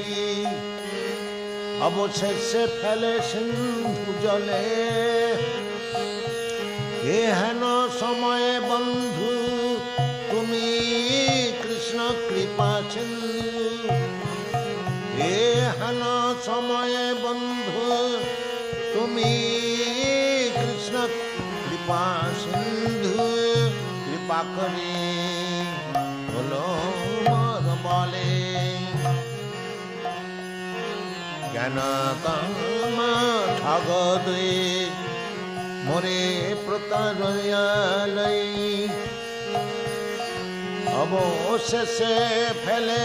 অবশেষে ফেলে সিন্ধু জলে এ হেন সময়ে বন্ধু তুমি কৃষ্ণ কৃপা সিন্ধু এ হেন সময়ে বন্ধু তুমি কৃষ্ণ কৃপা সিন্ধু কৃপা করে বলো মর বলে জ্ঞান কর্ম ঠগ দুই মোরে প্রতারয়ালাই অবশেষে ফেলে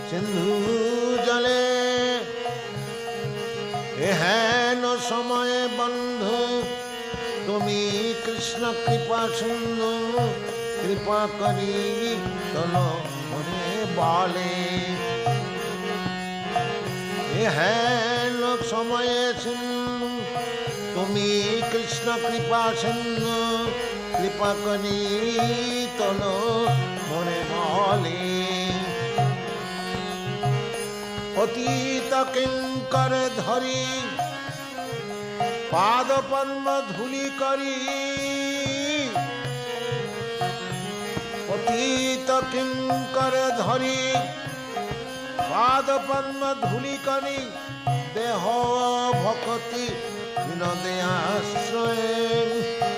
সিন্ধু জলে এহেন সময়ে বন্ধু তুমি কৃষ্ণ কৃপা সিন্ধু কৃপা করি চলো মোরে বলে এহেন সময়ে সিন্ধু তুমি কৃষ্ণ কৃপা সিন্ধু কৃপা করি তোলো মনে বলে অতীত কিঙ্কর ধরি পাদ পদ্ম ধূলি করি অতীত কিঙ্কর ধরি पाद पद्म धूलिकनी देह भक्ति विनोदे आश्रय